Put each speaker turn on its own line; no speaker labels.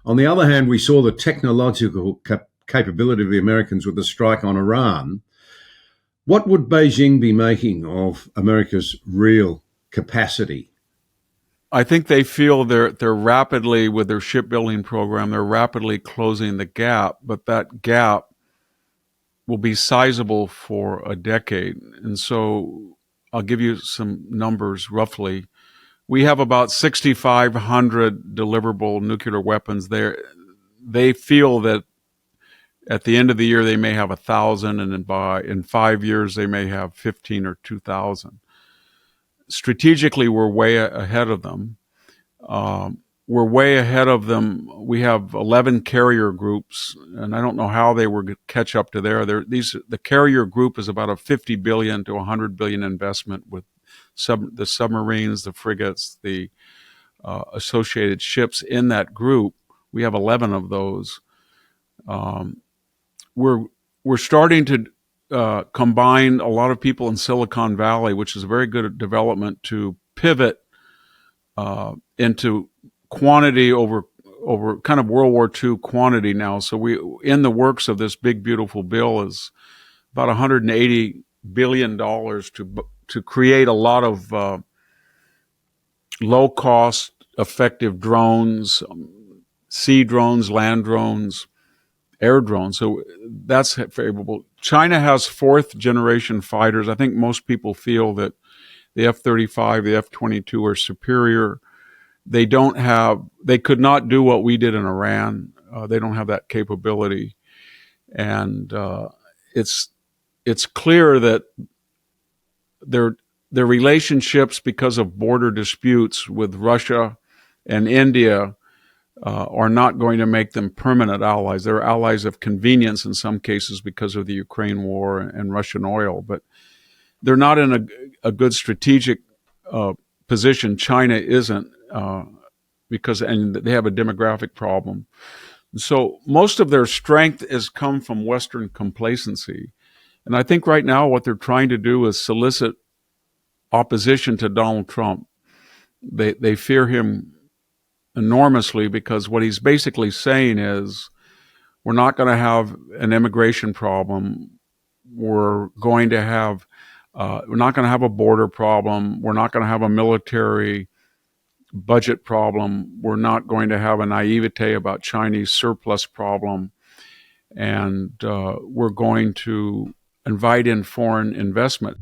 On the other hand, we saw the technological capability of the Americans with the strike on Iran. What would Beijing be making of America's real capacity?
I think they feel they're rapidly, with their shipbuilding program, they're rapidly closing the gap, but that gap will be sizable for a decade. And so I'll give you some numbers roughly. We have about 6,500 deliverable nuclear weapons there. They feel that at the end of the year, they may have 1,000, and in 5 years, they may have 15 or 2,000. Strategically, we're way ahead of them. We're way ahead of them. We have 11 carrier groups, and I don't know how they were going to catch up to there. The carrier group is about a $50 billion to $100 billion investment with the submarines, the frigates, the associated ships in that group. We have 11 of those. We're starting to combine a lot of people in Silicon Valley, which is a very good development, to pivot into quantity over kind of World War II quantity now. So we, in the works of this big, beautiful bill, is about $180 billion to create a lot of low-cost, effective drones, sea drones, land drones, air drones. So that's favorable. China has fourth-generation fighters. I think most people feel that the F-35, the F-22 are superior. They could not do what we did in Iran. They don't have that capability. And it's clear that their relationships, because of border disputes with Russia and India, are not going to make them permanent allies. They're allies of convenience in some cases because of the Ukraine war and Russian oil, but they're not in a good strategic position. China isn't, and they have a demographic problem. So most of their strength has come from Western complacency. And I think right now what they're trying to do is solicit opposition to Donald Trump. They fear him enormously because what he's basically saying is, we're not going to have an immigration problem. We're not going to have a border problem. We're not going to have a military budget problem. We're not going to have a naivete about Chinese surplus problem. And we're going to invite in foreign investment.